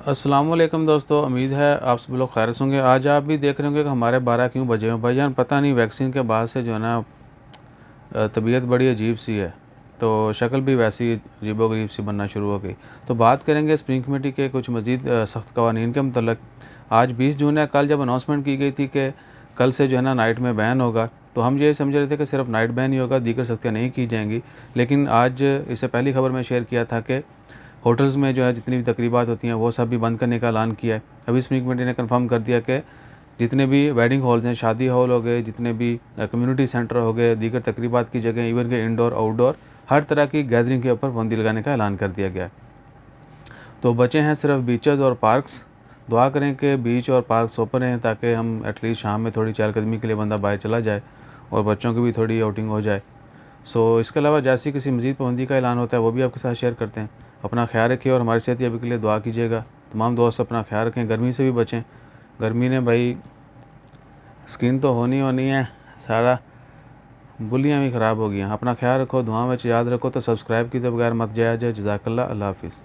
अस्सलाम वालेकुम दोस्तों, उम्मीद है आप सब लोग खैर से होंगे। आज आप भी देख रहे होंगे कि हमारे 12 क्यों बजे हैं भाईजान। पता नहीं वैक्सीन के बाद से जो है ना तबीयत बड़ी अजीब सी है, तो शक्ल भी वैसी अजीबोगरीब सी बनना शुरू हो गई। तो बात करेंगे स्प्रिंग कमेटी के कुछ मज़ीद सख्त कवानीन के मतलब। आज 20 जून है, कल जब अनाउंसमेंट की गई थी कि कल से जो है ना नाइट में बैन होगा, तो हम ये समझ रहे थे कि सिर्फ नाइट बैन ही होगा, दीगर सख्तियाँ नहीं की जाएंगी। लेकिन आज इससे पहली खबर में शेयर किया था कि होटल्स में जो है जितनी भी तकरीबात होती हैं वो सब भी बंद करने का ऐलान किया है। अभी स्प्रिंग कमेटी ने कंफर्म कर दिया कि जितने भी वेडिंग हॉल्स हैं, शादी हॉल हो गए, जितने भी कम्युनिटी सेंटर हो गए, दीगर तकरीबात की जगह, इवन के इंडोर आउटडोर हर तरह की गैदरिंग के ऊपर पाबंदी लगाने का ऐलान कर दिया गया है। तो बचे हैं सिर्फ बीचेज़ और पार्क्स। दुआ करें कि बीच और पार्क्स ओपन रहें ताकि हम एटलीस्ट शाम में थोड़ी चहलकदमी के लिए बंदा बाहर चला जाए और बच्चों की भी थोड़ी आउटिंग हो जाए। इसके अलावा जैसी किसी मज़ीद पाबंदी का ऐलान होता है वो भी आपके साथ शेयर करते हैं। अपना ख्याल रखिए और हमारी सेहत के लिए दुआ कीजिएगा। तमाम दोस्त अपना ख्याल रखें, गर्मी से भी बचें। गर्मी ने भाई स्किन तो होनी होनी है, सारा बुलियाँ भी ख़राब हो गई हैं। अपना ख्याल रखो, दुआ में याद रखो। तो सब्सक्राइब किए बगैर मत जाया जाए। जज़ाकल्लाह, अल्लाह हाफ़िज़।